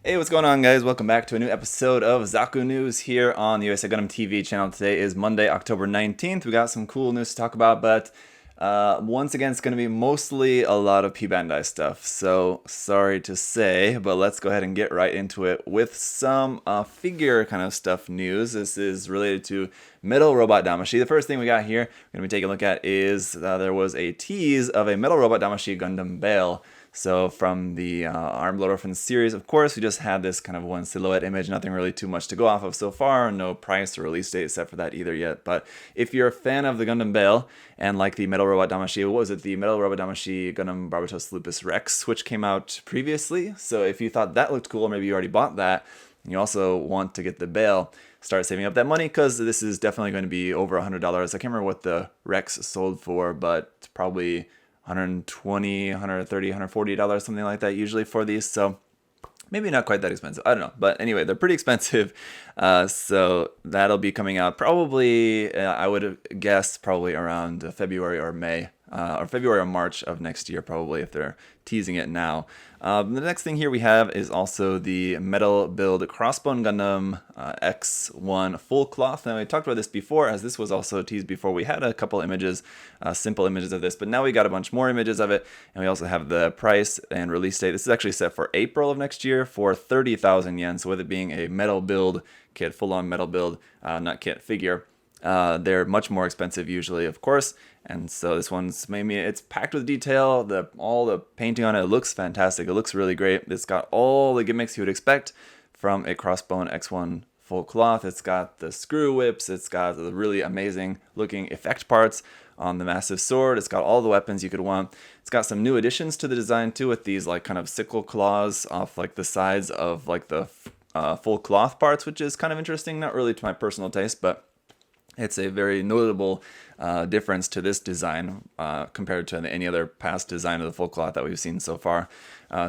Hey, what's going on, guys? Welcome back to a new episode of Zaku News here on the USA Gundam TV channel. Today is Monday, October 19th. We got some cool news to talk about, but once again, it's going to be mostly a lot of P-Bandai stuff. So, sorry to say, but let's go ahead and get right into it with some figure kind of stuff news. This is related to Metal Robot Damashi. The first thing we got here, we're going to be taking a look at is there was a tease of a Metal Robot Damashi Gundam Bale. So from the Armed Blood Orphans series, of course, we just had this kind of one silhouette image, nothing really too much to go off of so far, no price or release date set for that either yet. But if you're a fan of the Gundam Bale and like the Metal Robot Damashi, what was it? The Metal Robot Damashi Gundam Barbatos Lupus Rex, which came out previously. So if you thought that looked cool, or maybe you already bought that, and you also want to get the Bale, start saving up that money because this is definitely going to be over $100. I can't remember what the Rex sold for, but it's probably $120, $130, $140, something like that usually for these. So maybe not quite that expensive. I don't know. But anyway, they're pretty expensive. So that'll be coming out probably, I would guess, probably around February or May. Or February or March of next year, probably, if they're teasing it now. The next thing here we have is also the Metal Build Crossbone Gundam X1 Full Cloth. Now, we talked about this before, as this was also teased before. We had a couple images, simple images of this, but now we got a bunch more images of it, and we also have the price and release date. This is actually set for April of next year for 30,000 yen, so with it being a metal build kit, full-on metal build, not kit, figure, they're much more expensive usually, of course, and so this one's maybe it's packed with detail. All the painting on it looks fantastic. It looks really great. It's got all the gimmicks you would expect from a Crossbone X1 full cloth. It's got the screw whips. It's got the really amazing looking effect parts on the massive sword. It's got all the weapons you could want. It's got some new additions to the design too, with these like kind of sickle claws off like the sides of like the full cloth parts, which is kind of interesting. Not really to my personal taste, but it's a very notable difference to this design compared to any other past design of the full cloth that we've seen so far.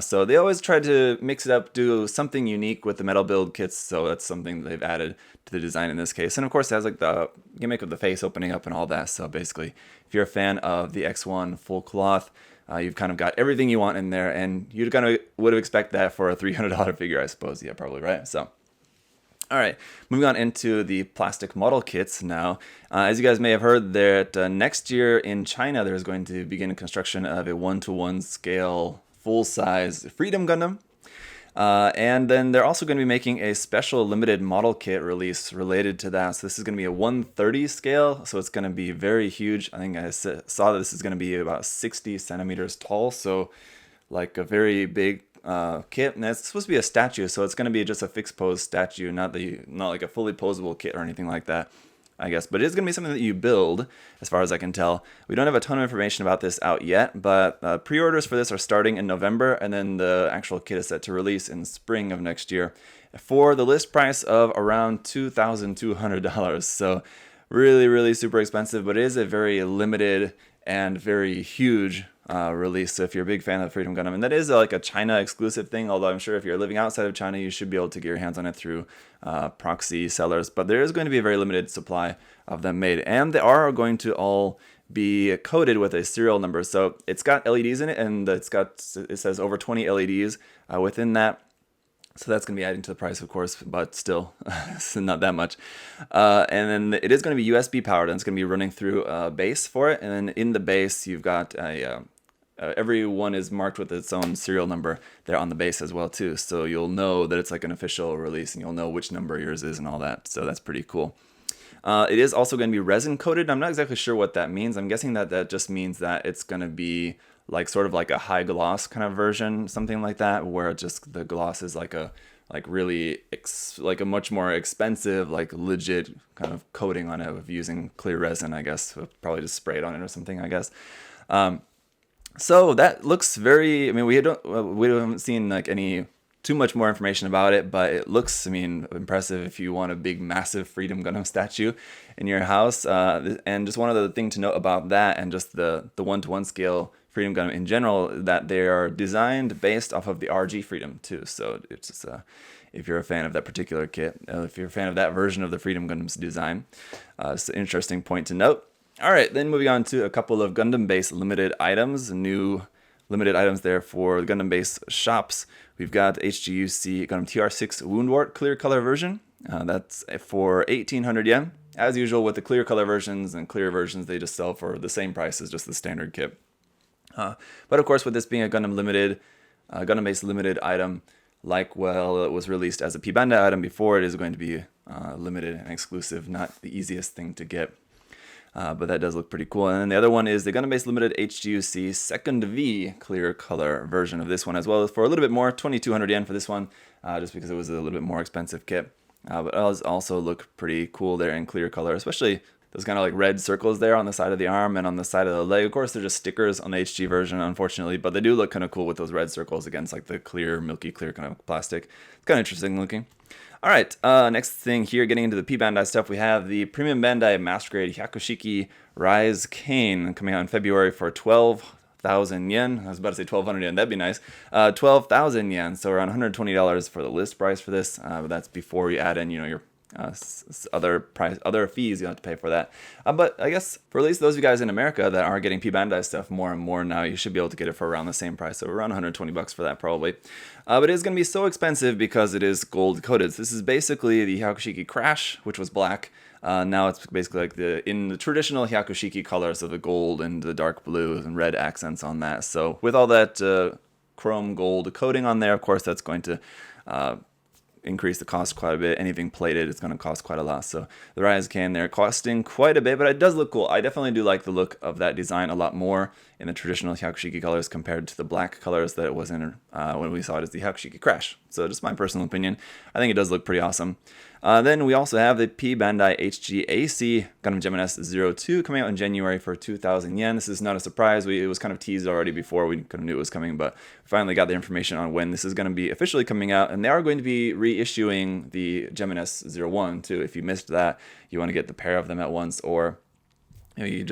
So they always try to mix it up, do something unique with the metal build kits, so that's something they've added to the design in this case. And of course it has like the gimmick of the face opening up and all that, so basically if you're a fan of the X1 full cloth, you've kind of got everything you want in there, and you kind of would have expected that for a $300 figure, I suppose. Yeah, probably, right? So all right, moving on into the plastic model kits now. As you guys may have heard, that next year in China, there's going to begin construction of a 1-to-1 scale full-size Freedom Gundam. And then they're also going to be making a special limited model kit release related to that. So this is going to be a 1/30 scale, so it's going to be very huge. I think I saw that this is going to be about 60 centimeters tall, so like a very big kit, and it's supposed to be a statue, so it's going to be just a fixed pose statue, not like a fully posable kit or anything like that, I guess. But it is going to be something that you build, as far as I can tell. We don't have a ton of information about this out yet, but pre-orders for this are starting in November, and then the actual kit is set to release in spring of next year for the list price of around $2,200. So really, really super expensive, but it is a very limited and very huge release. So if you're a big fan of Freedom Gundam, and that is like a China exclusive thing, although I'm sure if you're living outside of China, you should be able to get your hands on it through proxy sellers. But there is going to be a very limited supply of them made, and they are going to all be coded with a serial number. So it's got LEDs in it, and it says over 20 LEDs within that. So that's going to be adding to the price, of course, but still, it's not that much. And then it is going to be USB powered, and it's going to be running through a base for it. And then in the base, you've got every one is marked with its own serial number there on the base as well, too. So you'll know that it's like an official release, and you'll know which number yours is and all that. So that's pretty cool. It is also going to be resin coated. I'm not exactly sure what that means. I'm guessing that just means that it's going to be like sort of like a high gloss kind of version, something like that, where just the gloss is like a like a much more expensive, like legit kind of coating on it of using clear resin, I guess. We'll probably just spray it on it or something, I guess. So that looks very. I mean, we haven't seen like any too much more information about it, but it looks, I mean, impressive if you want a big, massive Freedom Gundam statue in your house. And just one other thing to note about that, and just the 1-to-1 scale Freedom Gundam in general, that they are designed based off of the RG Freedom too. So it's just if you're a fan of that particular kit, if you're a fan of that version of the Freedom Gundam's design, it's an interesting point to note. All right, then moving on to a couple of Gundam-based limited items, new limited items there for the Gundam base shops. We've got Hguc Gundam Tr6 Woundwork clear color version. That's for 1,800 yen. As usual with the clear color versions and clear versions, they just sell for the same price as just the standard kit. But of course, with this being a Gundam limited, Gundam-based limited item, like well, it was released as a P-Bandai item before, it is going to be limited and exclusive, not the easiest thing to get. But that does look pretty cool. And then the other one is the Gundam-based limited Hguc Second V clear color version of this one as well, for a little bit more, 2,200 yen for this one, just because it was a little bit more expensive kit. But it does also look pretty cool there in clear color, especially those kind of like red circles there on the side of the arm and on the side of the leg. Of course, they're just stickers on the HG version, unfortunately, but they do look kind of cool with those red circles against like the clear, milky clear kind of plastic. It's kind of interesting looking. All right, next thing here, getting into the P-Bandai stuff, we have the Premium Bandai Master Grade Hyaku-Shiki Rise Cain coming out in February for 12,000 yen. I was about to say 1,200 yen, that'd be nice. 12,000 yen, so around $120 for the list price for this, but that's before you add in, your other fees you have to pay for that. But I guess for at least those of you guys in America that are getting P-Bandai stuff more and more now, you should be able to get it for around the same price, so around 120 bucks for that probably. But it is going to be so expensive because it is gold coated. So this is basically the Hyaku-Shiki Crash, which was black. Now it's basically like in the traditional Hyaku-Shiki colors of the gold and the dark blue and red accents on that. So with all that chrome gold coating on there, of course that's going to increase the cost quite a bit. Anything plated is going to cost quite a lot. So the Rise Cain there costing quite a bit, but it does look cool. I definitely do like the look of that design a lot more in the traditional Hyaku-Shiki colors compared to the black colors that it was in when we saw it as the Hyaku-Shiki Crash. So just my personal opinion, I think it does look pretty awesome. Then we also have the P-Bandai HGAC Gundam Geminis 02 coming out in January for 2,000 yen. This is not a surprise. It was kind of teased already before. We kind of knew it was coming, but we finally got the information on when this is going to be officially coming out. And they are going to be reissuing the Geminis 01 too. If you missed that, you want to get the pair of them at once, or you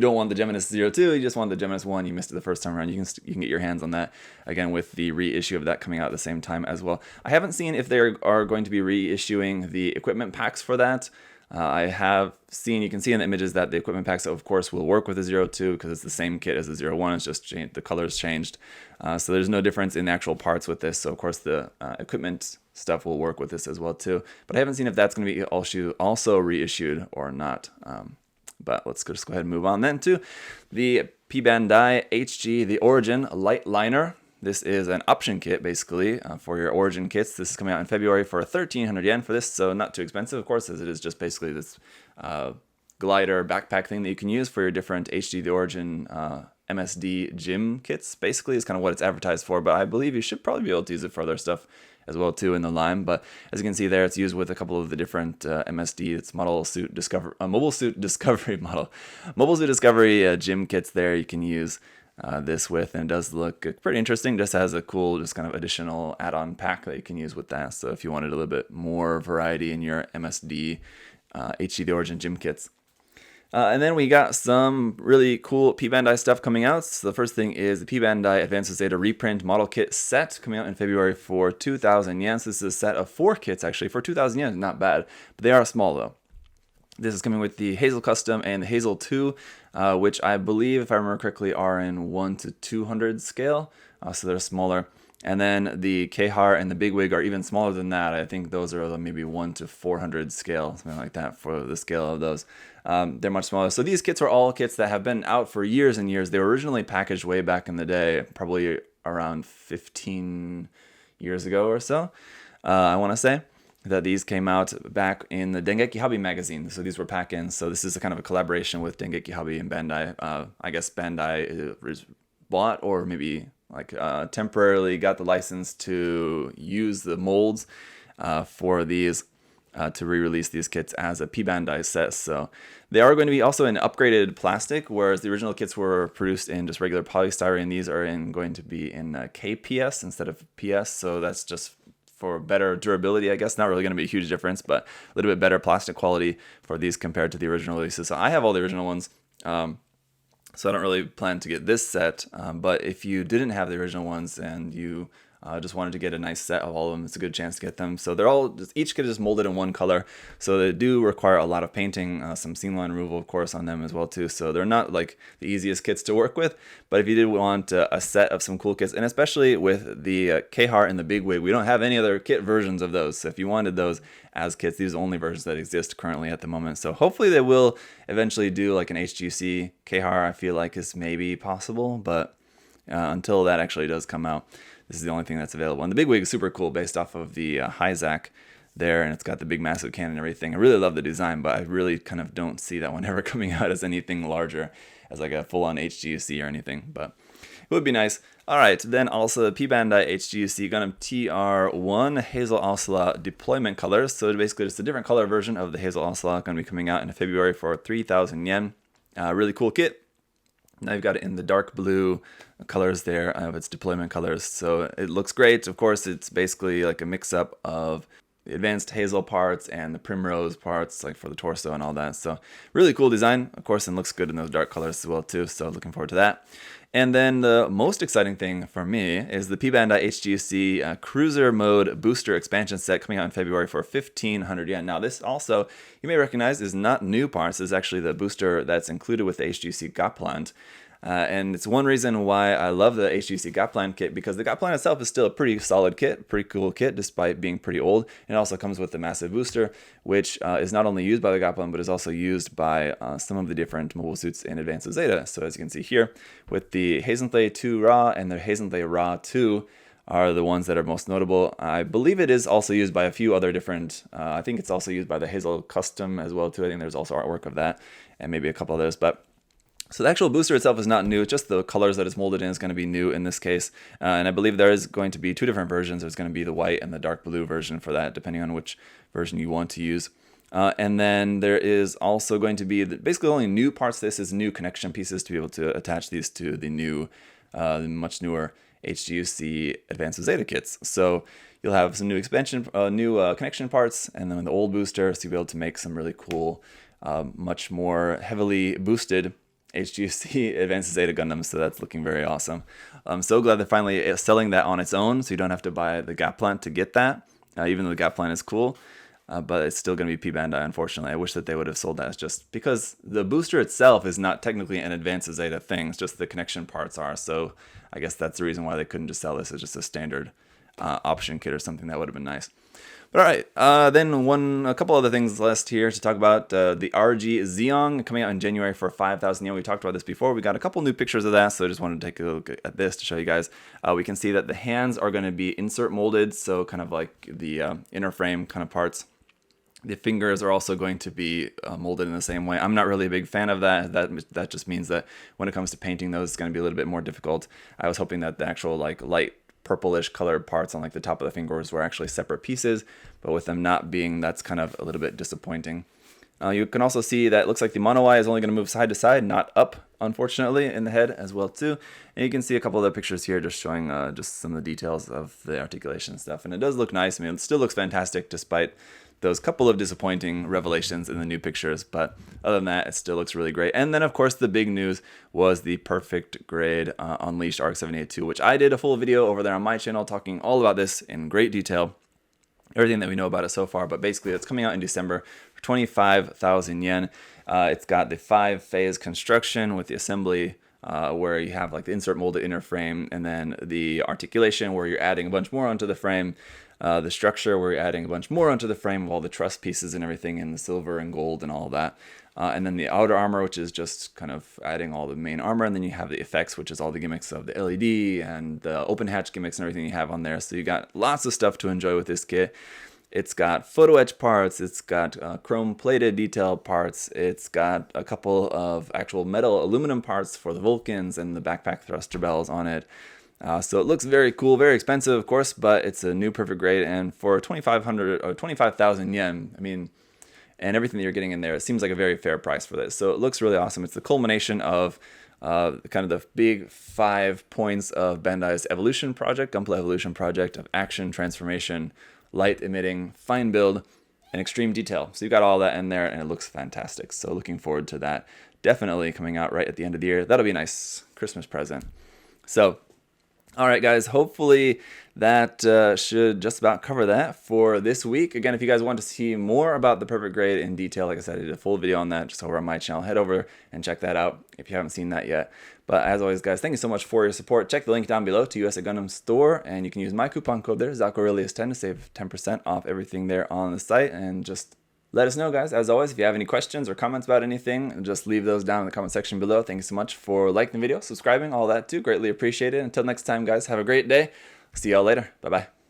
don't want the Geminis 02, you just want the Geminis 1, you missed it the first time around, you can get your hands on that, again, with the reissue of that coming out at the same time as well. I haven't seen if they are going to be reissuing the equipment packs for that. I have seen, you can see in the images that the equipment packs, of course, will work with the 02 because it's the same kit as the 01, it's just the colors changed. So there's no difference in the actual parts with this, so of course the equipment stuff will work with this as well too. But I haven't seen if that's going to be also reissued or not. But let's just go ahead and move on then to the P-Bandai HG, the Origin Light Liner. This is an option kit, basically, for your Origin kits. This is coming out in February for 1,300 yen for this, so not too expensive, of course, as it is just basically this glider backpack thing that you can use for your different HG, the Origin MSD gym kits, basically, is kind of what it's advertised for, but I believe you should probably be able to use it for other stuff as well too in the line. But as you can see there, it's used with a couple of the different MSD, it's Mobile Suit Discovery gym kits there you can use this with, and it does look pretty interesting. Just has a cool just kind of additional add-on pack that you can use with that, so if you wanted a little bit more variety in your MSD HG the Origin gym kits. And then we got some really cool P-Bandai stuff coming out. So the first thing is the P-Bandai Advanced Zeta reprint model kit set coming out in February for 2,000 yen. So this is a set of 4 kits actually for 2,000 yen. Not bad, but they are small though. This is coming with the Hazel Custom and the Hazel 2, which I believe, if I remember correctly, are in 1:200 scale. So they're smaller. And then the Khar and the Big Wig are even smaller than that. I think those are maybe 1:400 scale, something like that for the scale of those. They're much smaller. So these kits are all kits that have been out for years and years. They were originally packaged way back in the day, probably around 15 years ago or so, I want to say. That these came out back in the Dengeki Hobby magazine. So these were pack-ins. So this is a kind of a collaboration with Dengeki Hobby and Bandai. I guess Bandai bought or maybe temporarily got the license to use the molds for these to re-release these kits as a P-Bandai set. So they are going to be also in upgraded plastic, whereas the original kits were produced in just regular polystyrene. These are going to be in KPS instead of PS. So that's just for better durability, I guess. Not really going to be a huge difference, but a little bit better plastic quality for these compared to the original releases. So I have all the original ones. So I don't really plan to get this set, but if you didn't have the original ones and you Just wanted to get a nice set of all of them. It's a good chance to get them. So they're all, each kit is molded in one color. So they do require a lot of painting, some seam line removal, of course, on them as well too. So they're not like the easiest kits to work with. But if you did want a set of some cool kits, and especially with the K-Heart and the Big Wig, we don't have any other kit versions of those. So if you wanted those as kits, these are the only versions that exist currently at the moment. So hopefully they will eventually do like an Hguc K-Heart. I feel like is maybe possible, but until that actually does come out, this is the only thing that's available. And the Big Wig is super cool based off of the Hguc there, and it's got the big massive cannon and everything. I really love the design, but I really kind of don't see that one ever coming out as anything larger, as like a full-on Hguc or anything, but it would be nice. All right, then also the P-Bandai Hguc Gundam TR1 Hazel Ocelot deployment colors. So basically just a different color version of the Hazel Ocelot, going to be coming out in February for 3,000 yen. Really cool kit. Now you've got it in the dark blue colors there of its deployment colors. So it looks great. Of course, it's basically like a mix-up of the advanced Hazel parts and the Primrose parts, like for the torso and all that. So really cool design, of course, and looks good in those dark colors as well too. So looking forward to that. And then the most exciting thing for me is the P-Bandai Hguc Cruiser Mode Booster Expansion Set coming out in February for 1,500 yen. Now this also, you may recognize, is not new parts. This is actually the booster that's included with the Hguc Gotland. And it's one reason why I love the Hguc Gotland kit, because the Gotland itself is still a pretty solid kit, pretty cool kit, despite being pretty old. It also comes with the massive booster, which is not only used by the Gotland, but is also used by some of the different mobile suits in Advanced Zeta. So as you can see here, with the Hazen 2 Ra and the Hazen Ra 2 are the ones that are most notable. I believe it is also used by a few other different, I think it's also used by the Hazel Custom as well too. I think there's also artwork of that, and maybe a couple others, but so the actual booster itself is not new, it's just the colors that it's molded in is going to be new in this case. And I believe there is going to be two different versions. There's going to be the white and the dark blue version for that, depending on which version you want to use. And then there is also going to be, basically the only new parts to this is new connection pieces to be able to attach these to the new, much newer Hguc Advanced Zeta kits. So you'll have some new expansion, connection parts, and then the old booster, so you'll be able to make some really cool, much more heavily boosted Hguc Advanced Zeta Gundam, so that's looking very awesome. I'm so glad they're finally selling that on its own, so you don't have to buy the Gotland to get that, even though the Gotland is cool, but it's still going to be P-Bandai, unfortunately. I wish that they would have sold that, as just because the booster itself is not technically an Advanced Zeta thing, it's just the connection parts are, so I guess that's the reason why they couldn't just sell this as just a standard option kit or something. That would have been nice. But all right, then a couple other things left here to talk about. The RG Zeong coming out in January for 5,000 yen. We talked about this before. We got a couple new pictures of that, so I just wanted to take a look at this to show you guys. We can see that the hands are going to be insert molded, so kind of like the inner frame kind of parts. The fingers are also going to be molded in the same way. I'm not really a big fan of that. That just means that when it comes to painting those, it's going to be a little bit more difficult. I was hoping that the actual like light purplish colored parts on like the top of the fingers were actually separate pieces, but with them not being, that's kind of a little bit disappointing. You can also see that it looks like the mono eye is only going to move side to side, not up, unfortunately, in the head as well too. And you can see a couple of the pictures here just showing just some of the details of the articulation stuff, and it does look nice. I mean, it still looks fantastic despite those couple of disappointing revelations in the new pictures, but other than that, it still looks really great. And then, of course, the big news was the perfect grade Unleashed ARC-78-2, which I did a full video over there on my channel talking all about this in great detail, everything that we know about it so far. But basically, it's coming out in December for 25,000 yen. It's got the 5-phase construction with the assembly, where you have like the insert molded inner frame, and then the articulation where you're adding a bunch more onto the frame. The structure where you're adding a bunch more onto the frame of all the truss pieces and everything, and the silver and gold and all that. And then the outer armor, which is just kind of adding all the main armor. And then you have the effects, which is all the gimmicks of the LED and the open hatch gimmicks and everything you have on there. So you got lots of stuff to enjoy with this kit. It's got photo etch parts, it's got chrome plated detail parts, it's got a couple of actual metal aluminum parts for the Vulcans and the backpack thruster bells on it. So it looks very cool, very expensive, of course, but it's a new perfect grade, and for 2,500 or 25,000 yen, I mean, and everything that you're getting in there, it seems like a very fair price for this. So it looks really awesome. It's the culmination of kind of the big 5 points of Bandai's evolution project, Gunpla evolution project of action, transformation, light emitting, fine build, and extreme detail. So you've got all that in there, and it looks fantastic. So looking forward to that. Definitely coming out right at the end of the year. That'll be a nice Christmas present. So All right, guys, hopefully that should just about cover that for this week. Again, if you guys want to see more about the perfect grade in detail, like I said, I did a full video on that just over on my channel. Head over and check that out if you haven't seen that yet. But as always, guys, thank you so much for your support. Check the link down below to USA Gundam Store, and you can use my coupon code there, ZakuAurelius10, to save 10% off everything there on the site. And just let us know, guys. As always, if you have any questions or comments about anything, just leave those down in the comment section below. Thank you so much for liking the video, subscribing, all that too. Greatly appreciated. Until next time, guys, have a great day. See y'all later. Bye-bye.